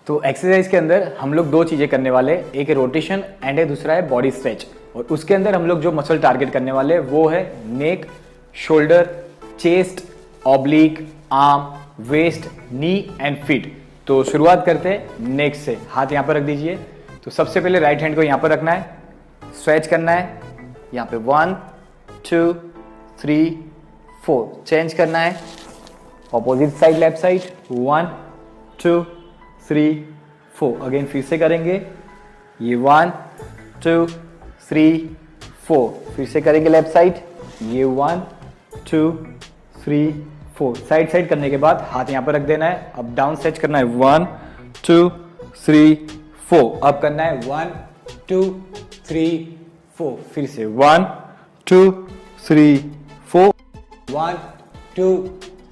तो एक्सरसाइज के अंदर हम लोग दो चीजें करने वाले, एक है रोटेशन एंड दूसरा है बॉडी स्ट्रेच। और उसके अंदर हम लोग जो मसल टारगेट करने वाले वो है neck, shoulder, chest, oblique, arm, waist, knee and feet. तो शुरुआत करते हैं नेक से। हाथ यहाँ पर रख दीजिए। तो सबसे पहले राइट हैंड को यहाँ पर रखना है, स्ट्रेच करना है यहाँ पे 1 2 3 4, चेंज करना है opposite side left side 1 2 3 4, again फिर से करेंगे ये 1 2 3 4, फिर से करेंगे लेफ्ट साइड ये 1 2 3 4। साइड साइड करने के बाद हाथ यहाँ पर रख देना है, अब डाउन स्ट्रेच करना है 1 2 3 4, अब करना है 1 2 3 4, फिर से 1 2 3 4 1 2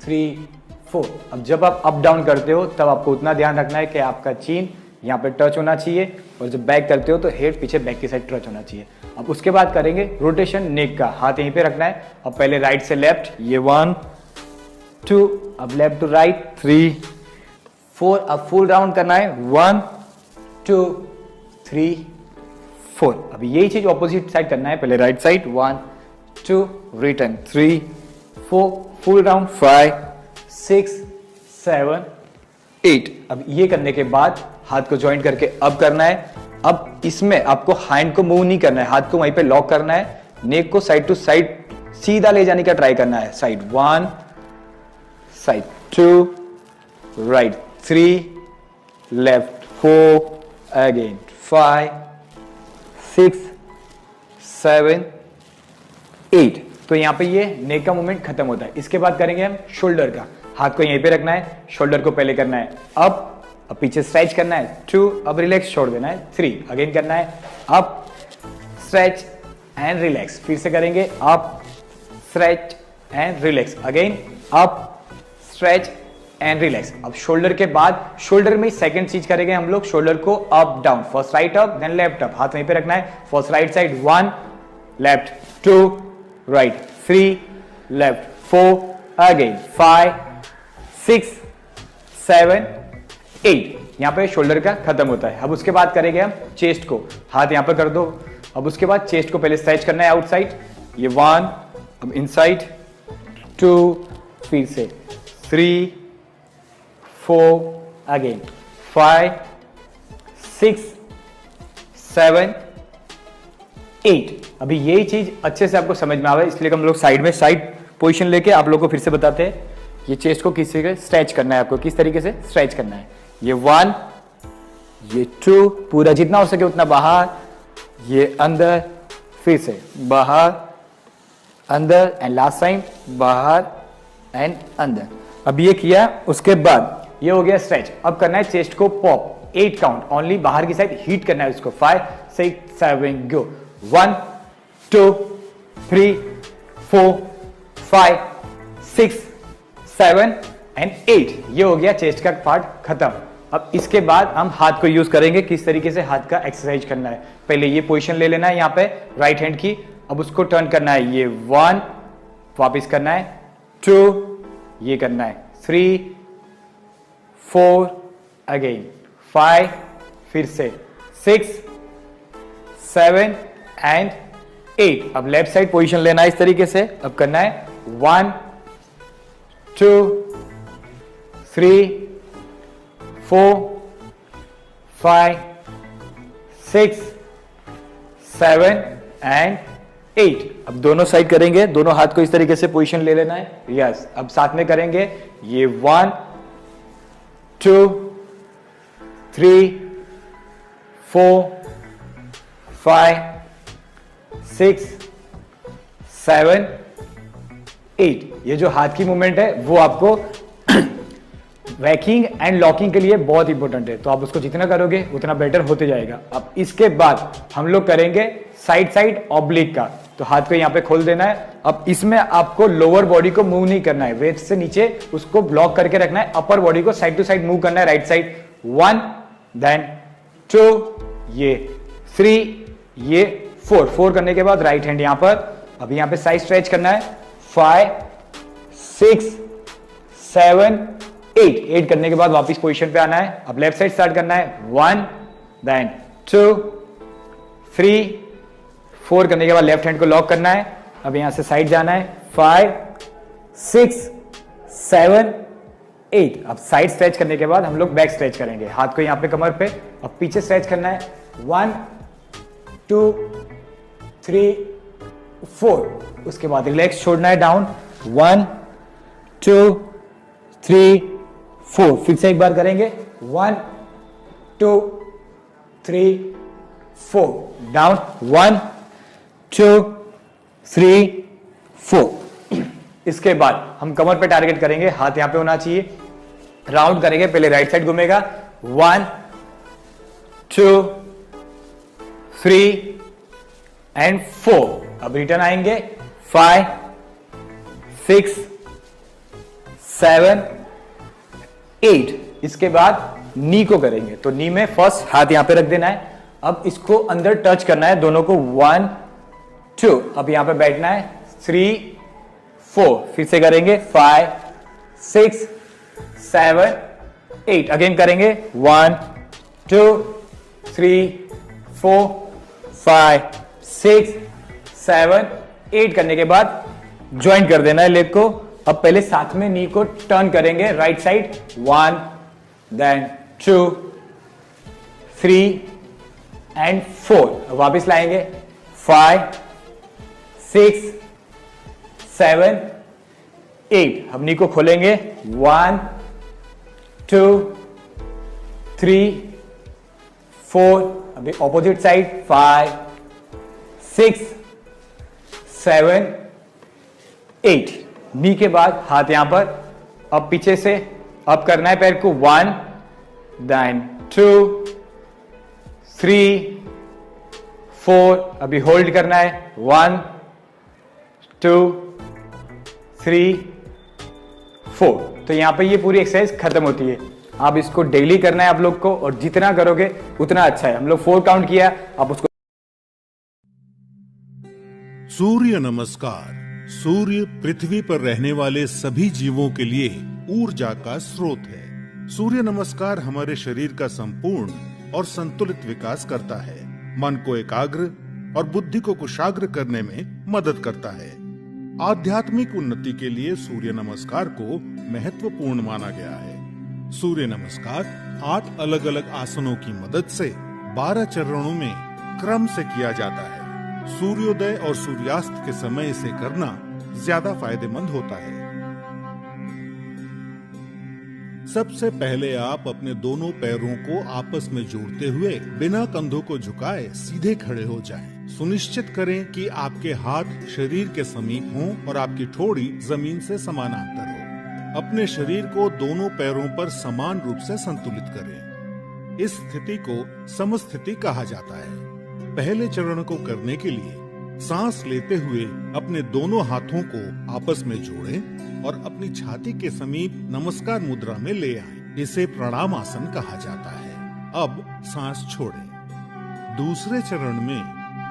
3 4। अब जब आप अप डाउन करते हो तब आपको उतना ध्यान रखना है कि आपका चीन यहाँ पे टच होना चाहिए, और जब बैक करते हो तो हेड पीछे बैक की साइड टच होना चाहिए। अब उसके बाद करेंगे रोटेशन नेक का, हाथ यहीं पे रखना है। अब पहले राइट से लेफ्ट ये 1 2, अब लेफ्ट टू राइट 3 4, अब फुल राउंड करना है 1 2 3 4। अब यही चीज ऑपोजिट साइड करना है, पहले right side 1 2 return 3 4, full round 5 6 7 8। अब ये करने के बाद हाथ को ज्वाइंट करके अब करना है। अब इसमें आपको हैंड को मूव नहीं करना है, हाथ को वहीं पे लॉक करना है, नेक को साइड टू साइड सीधा ले जाने का ट्राई करना है। Side 1 side 2 right 3 left 4 again 5 6 7 8। तो यहाँ पे ये नेक का मूवमेंट खत्म होता है। इसके बाद करेंगे हम शोल्डर का, हाथ को यहीं पे रखना है, शोल्डर को पहले करना है अब पीछे स्ट्रेच करना है 2, अब रिलैक्स छोड़ देना है 3, अगेन करना है अप स्ट्रेच एंड रिलैक्स, फिर से करेंगे up stretch and relax, again up stretch and relax. अब शोल्डर के बाद शोल्डर में सेकंड चीज करेंगे हम लोग, शोल्डर को up down, first right up then left up, हाथ वहीं पे रखना है, first right side 1 left 2 right 3 left 4 again 5 6 7 8। यहां पे शोल्डर का खत्म होता है। अब उसके बाद करेंगे हम चेस्ट को, हाथ यहां पर कर दो। अब उसके बाद चेस्ट को पहले स्ट्रेच करना है आउटसाइड ये 1, अब इनसाइड 2, फिर से 3 4 अगेन 5 6 7 8। अभी यही चीज अच्छे से आपको समझ में आवे, इसलिए हम लोग साइड में साइड पोजीशन लेके आप लोगों को फिर से बताते हैं। ये चेस्ट को किस तरीके से स्ट्रेच करना है, आपको किस तरीके से स्ट्रेच करना है। ये 1 ये 2, पूरा जितना हो सके उतना बाहर, ये अंदर, फिर से बाहर अंदर एंड लास्ट टाइम बाहर एंड अंदर। अब ये किया, उसके बाद ये हो गया स्ट्रेच। अब करना है चेस्ट को पॉप 8 काउंट ओनली, बाहर की साइड हीट करना है उसको 5 6 7 गो 1 2 3 4 5 6 7 एंड 8। ये हो गया चेस्ट का पार्ट खत्म। अब इसके बाद हम हाथ को यूज करेंगे, किस तरीके से हाथ का एक्सरसाइज करना है। पहले ये पोजीशन ले लेना है यहाँ पे राइट हैंड की, अब उसको टर्न करना है ये 1, वापिस करना है 2, ये करना है 3 4 अगेन 5, फिर से 6 7 एंड 8। अब लेफ्ट साइड पोजीशन लेना है इस तरीके से। अब करना है 1 2 3 4 5 6 7 एंड 8। अब दोनों साइड करेंगे, दोनों हाथ को इस तरीके से पोजीशन ले लेना है। यस, अब साथ में करेंगे ये 1 2 3 4 5 6 7 8। ये जो हाथ की मूवमेंट है वो आपको वैकिंग एंड लॉकिंग के लिए बहुत इंपॉर्टेंट है, तो आप उसको जितना करोगे उतना बेटर होते जाएगा। अब इसके बाद हम लोग करेंगे साइड साइड ऑब्लिक का, तो हाथ को यहाँ पे खोल देना है। अब इसमें आपको लोअर बॉडी को मूव नहीं करना है, वेस्ट से नीचे उसको ब्लॉक करके रखना है, अपर बॉडी को साइड टू साइड मूव करना है। राइट साइड 1 देन 2 ये 3 ये 4 करने के बाद राइट हैंड यहाँ पर, अब यहाँ पे साइड स्ट्रेच करना है 5 6 7 8 करने के बाद वापस पोजीशन पे आना है। अब लेफ्ट साइड स्टार्ट करना है, 1 देन 2 3 4 करने के बाद लेफ्ट हैंड को लॉक करना है। अब यहां से साइड जाना है, 5 6 7 8। अब साइड स्ट्रेच करने के बाद हम लोग बैक स्ट्रेच करेंगे, हाथ को यहां पे कमर पे, अब पीछे स्ट्रेच करना है, 1 2 3 4। उसके बाद रिलैक्स छोड़ना है डाउन, 1 2 3 4। फिर से एक बार करेंगे, 1 2 3 4 डाउन, 1 2 3 4। इसके बाद हम कमर पे टारगेट करेंगे, हाथ यहां पे होना चाहिए, राउंड करेंगे, पहले राइट साइड घूमेगा, 1 2 3 एंड 4। अब रिटर्न आएंगे, 5 6 7 8। इसके बाद नी को करेंगे, तो नी में फर्स्ट हाथ यहां पे रख देना है। अब इसको अंदर टच करना है दोनों को, 1 2। अब यहां पे बैठना है, 3 4। फिर से करेंगे, 5 6 7 8। अगेन करेंगे, 1 2 3 4 5 6 7 8। करने के बाद ज्वाइन कर देना है लेग को। अब पहले साथ में नी को टर्न करेंगे राइट साइड, 1 देन 2 3 एंड 4। वापिस लाएंगे, 5 6 7 8। हम नी को खोलेंगे, 1 2 3 4। अभी ऑपोजिट साइड, 5 6 7 8। नी के बाद हाथ यहां पर, अब पीछे से अप करना है पैर को, 1 देन 2 3 4। अभी होल्ड करना है, 1 2 3 4। तो यहां पे ये पूरी एक्सरसाइज खत्म होती है। आप इसको डेली करना है आप लोग को, और जितना करोगे उतना अच्छा है। हम लोग 4 काउंट किया, आप उसको। सूर्य नमस्कार। सूर्य पृथ्वी पर रहने वाले सभी जीवों के लिए ऊर्जा का स्रोत है। सूर्य नमस्कार हमारे शरीर का संपूर्ण और संतुलित विकास करता है, मन को एकाग्र और बुद्धि को कुशाग्र करने में मदद करता है। आध्यात्मिक उन्नति के लिए सूर्य नमस्कार को महत्वपूर्ण माना गया है। सूर्य नमस्कार 8 अलग अलग आसनों की मदद से 12 चरणों में क्रम से किया जाता है। सूर्योदय और सूर्यास्त के समय इसे करना ज्यादा फायदेमंद होता है। सबसे पहले आप अपने दोनों पैरों को आपस में जोड़ते हुए बिना कंधों को झुकाए सीधे खड़े हो जाएं। सुनिश्चित करें कि आपके हाथ शरीर के समीप हों और आपकी ठोड़ी जमीन से समानांतर हो। अपने शरीर को दोनों पैरों पर समान रूप से संतुलित करें। इस स्थिति को समस्थिति कहा जाता है। पहले चरण को करने के लिए सांस लेते हुए अपने दोनों हाथों को आपस में जोड़ें और अपनी छाती के समीप नमस्कार मुद्रा में ले आएं। इसे प्रणाम आसन कहा जाता है। अब सांस छोड़ें। दूसरे चरण में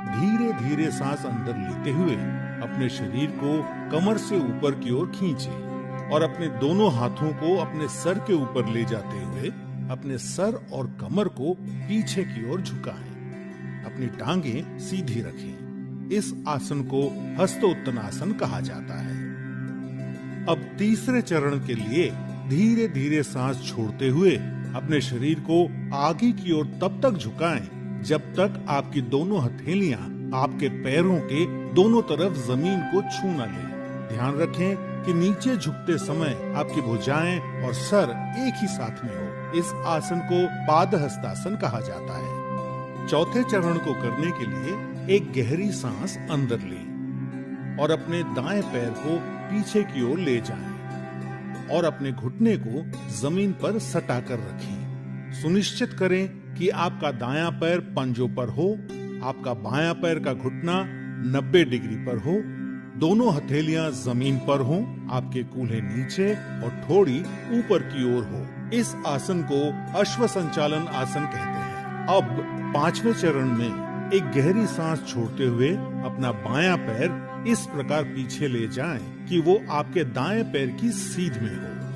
धीरे धीरे सांस अंदर लेते हुए अपने शरीर को कमर से ऊपर की ओर खींचें और अपने दोनों हाथों को अपने सर के ऊपर ले जाते हुए अपने सर और कमर को पीछे की ओर झुकाएं। अपनी टांगें सीधी रखें। इस आसन को हस्तोत्तनासन कहा जाता है। अब तीसरे चरण के लिए धीरे धीरे सांस छोड़ते हुए अपने शरीर को आगे की ओर तब तक झुकाएं जब तक आपकी दोनों हथेलियां आपके पैरों के दोनों तरफ जमीन को छू न लें। ध्यान रखें कि नीचे झुकते समय आपकी भुजाएं और सर एक ही साथ में हो। इस आसन को पादहस्तासन कहा जाता है। चौथे चरण को करने के लिए एक गहरी सांस अंदर लें और अपने दाएं पैर को पीछे की ओर ले जाएं और अपने घुटने को जमीन पर सटा कर रखें। सुनिश्चित करें कि आपका दायां पैर पंजों पर हो, आपका बायां पैर का घुटना 90 डिग्री पर हो, दोनों हथेलियां जमीन पर हों, आपके कूल्हे नीचे और ठोड़ी ऊपर की ओर हो। इस आसन को अश्व संचालन आसन कहते हैं। अब पांचवें चरण में एक गहरी सांस छोड़ते हुए अपना बायां पैर इस प्रकार पीछे ले जाएं कि वो आपके दाएं पैर की सीध में हो।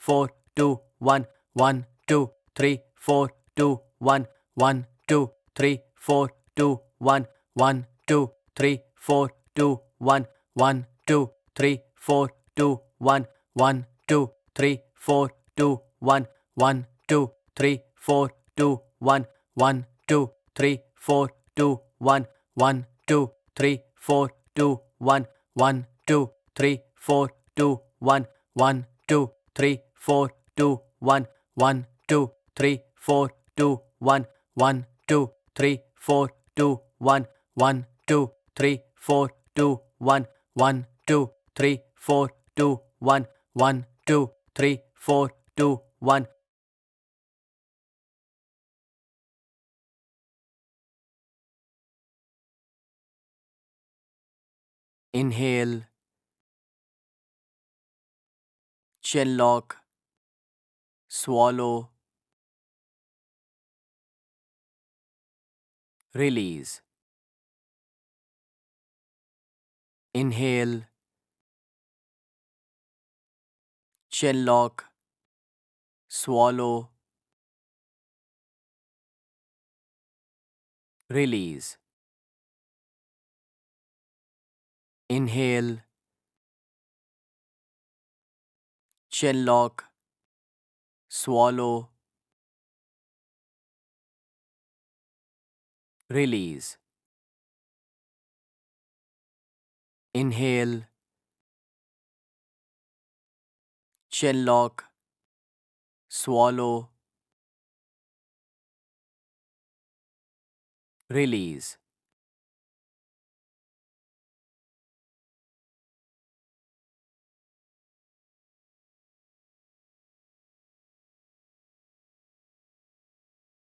4 2 1 1 2 3 4 2 1 1 2 3 4 2 1 1 2 3 4 2 1 1 2 3 4 2 1 1 2 3 4 2 1 1 2 3 4 2 1 1 2 3 4 2 1 1 2 3 4 2 1 1 2 3 4 2 1 1 2 3 4 2 1 1 2 3 4 2 1 1 2 3 4 2 1 1 2 3 4 2 1 1 2 3 4 2 1 1 2 3 4 2 1. Inhale, chin lock, swallow, release. Inhale, chin lock, swallow, release. Inhale, chin lock, swallow, release. Inhale, chin lock, swallow, release.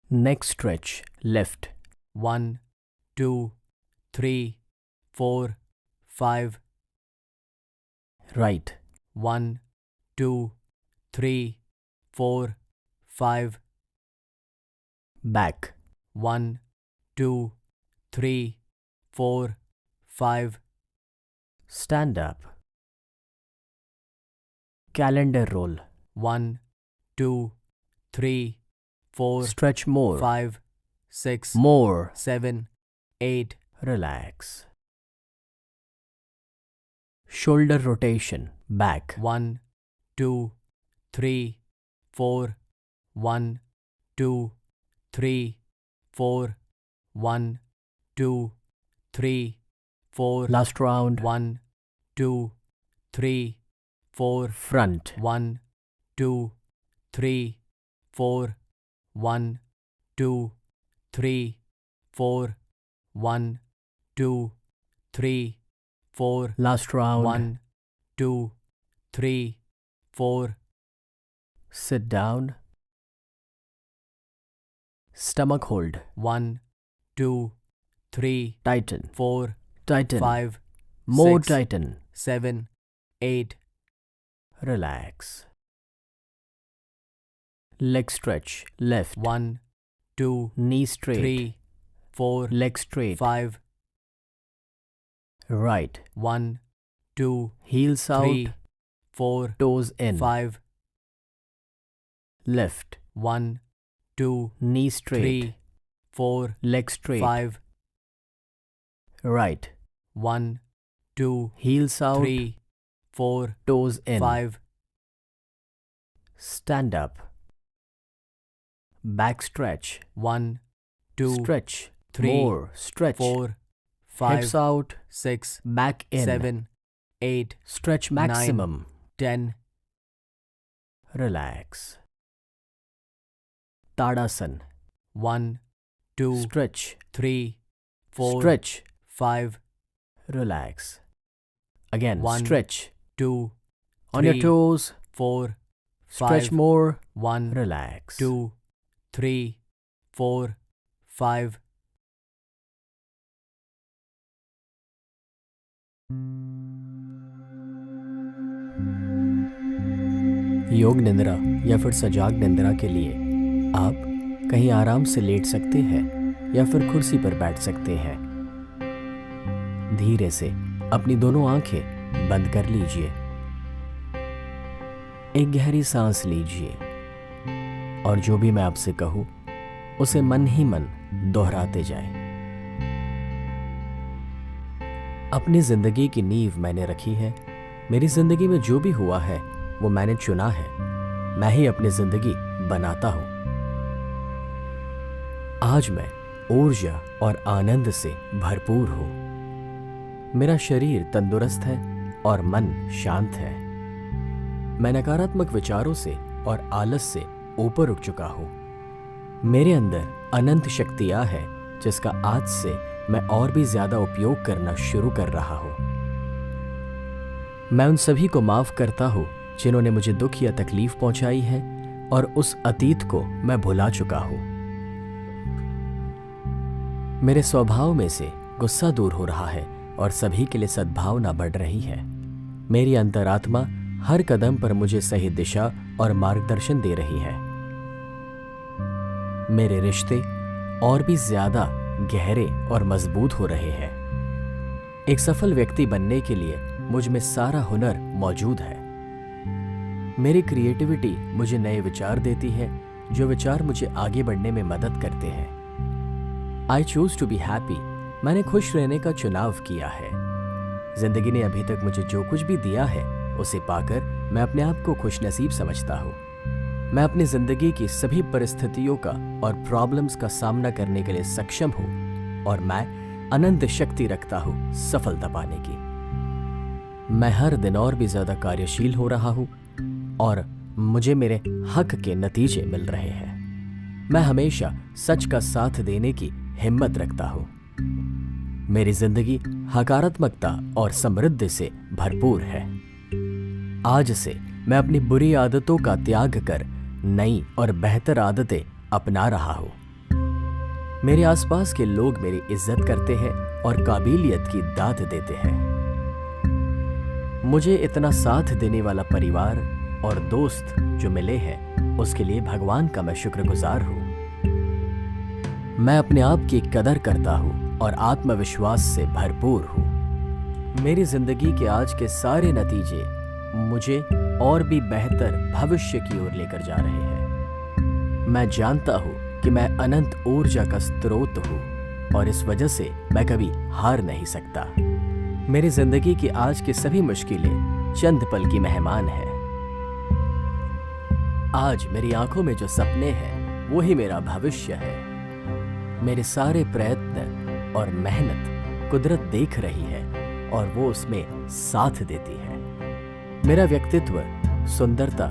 Neck stretch, left. 1 2 3 4 5. Right. 1 2 3 4 5. Back. 1 2 3 4 5. Stand up. Calendar roll. 1 2 3 4 Stretch more. 5 6 More. 7 8. Relax. Shoulder rotation, back. 1 2 3 4 1 2 3 4 1 2 3 4. Last round. 1 2 3 4 Front. 1 2 3 4 1 2 3 4 1 2 3 4. Last round. 1 2 3 4. Sit down. Stomach hold. 1 2 3 Tighten. 4 Tighten. 5 More 6 tighten. 7 8. Relax. Leg stretch, left. 1 2 Knee straight. 3 4 Leg straight. 5. Right. 1 2 Heels out. 3 4 Toes in. 5. Left. 1 2 Knee straight. 3 4 Leg straight. 5. Right. 1 2 Heels out. 3 4 Toes in. 5. Stand up. Back stretch. 1 2 Stretch. 3 More. Stretch. 4 5 Hips out. 6 Back in. 7 8 Stretch maximum. 10. Relax. Tadasana. 1 2 Stretch. 3 4 Stretch. 5. Relax. Again. 1 Stretch. 2 On your 3 toes. 4 Stretch 5 more. 1 Relax. 2 3 4 5. योग निंद्रा या फिर सजाग निंद्रा के लिए आप कहीं आराम से late सकते हैं या फिर कुर्सी पर बैठ सकते हैं। धीरे से अपनी दोनों आंखें बंद कर लीजिए। एक गहरी सांस लीजिए और जो भी मैं आपसे कहूं उसे मन ही मन दोहराते जाएं। अपनी जिंदगी की नींव मैंने रखी है। मेरी जिंदगी में जो भी हुआ है वो मैंने चुना है। मैं ही अपनी जिंदगी बनाता हूं। आज मैं ऊर्जा और आनंद से भरपूर हूं। मेरा शरीर तंदुरुस्त है और मन शांत है। मैं नकारात्मक विचारों से और आलस से ऊपर उठ चुका हूं। मेरे अंदर अनंत शक्तियां हैं जिसका आज से मैं और भी ज्यादा उपयोग करना शुरू कर रहा हूं। मैं उन सभी को माफ करता हूं जिन्होंने मुझे दुख या तकलीफ पहुंचाई है और उस अतीत को मैं भुला चुका हूं। मेरे स्वभाव में से गुस्सा दूर हो रहा है और सभी के लिए सद्भावना बढ़ रही है। मेरी अंतरात्मा हर कदम पर मुझे सही दिशा और मार्गदर्शन दे रही है। मेरे रिश्ते और भी ज्यादा गहरे और मजबूत हो रहे हैं। एक सफल व्यक्ति बनने के लिए मुझ में सारा हुनर मौजूद है। मेरी क्रिएटिविटी मुझे नए विचार देती है, जो विचार मुझे आगे बढ़ने में मदद करते हैं। I choose to be happy. मैंने खुश रहने का चुनाव किया है। जिंदगी ने अभी तक मुझे जो कुछ भी दिया है उसे पाकर मैं अपने आप को खुशनसीब समझता हूँ। मैं अपनी जिंदगी की सभी परिस्थितियों का और प्रॉब्लम्स का सामना करने के लिए सक्षम हूँ और मैं अनंत शक्ति रखता हूँ सफलता पाने की। मैं हर दिन और भी ज्यादा कार्यशील हो रहा हूँ और मुझे मेरे हक के नतीजे मिल रहे हैं। मैं हमेशा सच का साथ देने की हिम्मत रखता हूँ। मेरी जिंदगी सकारात्मकता और समृद्धि से भरपूर है। आज से मैं अपनी बुरी आदतों का त्याग कर नई और बेहतर आदतें अपना रहा हूं। मेरे आसपास के लोग मेरी इज्जत करते हैं और काबिलियत की दाद देते हैं। मुझे इतना साथ देने वाला परिवार और दोस्त जो मिले हैं उसके लिए भगवान का मैं शुक्रगुजार हूं। मैं अपने आप की कदर करता हूं और आत्मविश्वास से भरपूर हूं। मेरी जिंदगी के आज के सारे नतीजे मुझे और भी बेहतर भविष्य की ओर लेकर जा रहे हैं। मैं जानता हूं कि मैं अनंत ऊर्जा का स्रोत हूं और इस वजह से मैं कभी हार नहीं सकता। मेरी जिंदगी की आज की सभी मुश्किलें चंद पल की मेहमान हैं। आज मेरी आंखों में जो सपने हैं वो ही मेरा भविष्य है। मेरे सारे प्रयत्न और मेहनत कुदरत देख रही है और वो उसमें साथ देती है। मेरा व्यक्तित्व सुंदरता,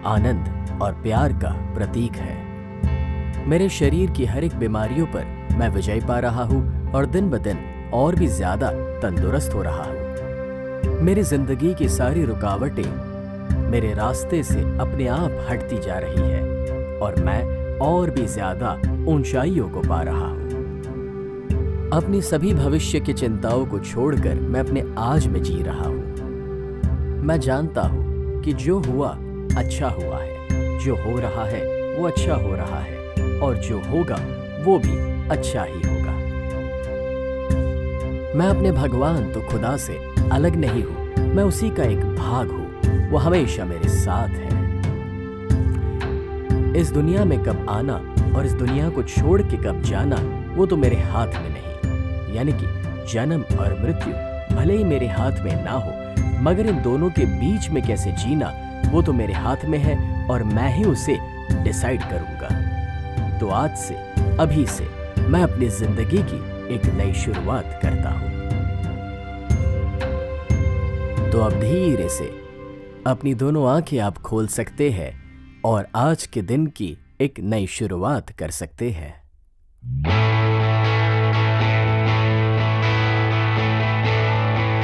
आनंद और प्यार का प्रतीक है। मेरे शरीर की हर एक बीमारियों पर मैं विजय पा रहा हूं और दिन ब दिन और भी ज्यादा तंदुरुस्त हो रहा हूं। मेरी जिंदगी की सारी रुकावटें मेरे रास्ते से अपने आप हटती जा रही है और मैं और भी ज्यादा ऊंचाइयों को पा रहा हूं। अपनी सभी भविष्य की चिंताओं को छोड़कर मैं अपने आज में जी रहा हूं। मैं जानता हूं कि जो हुआ अच्छा हुआ है, जो हो रहा है वो अच्छा हो रहा है और जो होगा वो भी अच्छा ही होगा। मैं अपने भगवान तो खुदा से अलग नहीं हूं, मैं उसी का एक भाग हूं। वो हमेशा मेरे साथ है। इस दुनिया में कब आना और इस दुनिया को छोड़ के कब जाना वो तो मेरे हाथ में नहीं। यानी कि जन्म और मृत्यु भले ही मेरे हाथ में ना हो, मगर इन दोनों के बीच में कैसे जीना वो तो मेरे हाथ में है और मैं ही उसे डिसाइड करूंगा। तो आज से, अभी से मैं अपनी जिंदगी की एक नई शुरुआत करता हूं। तो अब धीरे से अपनी दोनों आंखें आप खोल सकते हैं और आज के दिन की एक नई शुरुआत कर सकते हैं।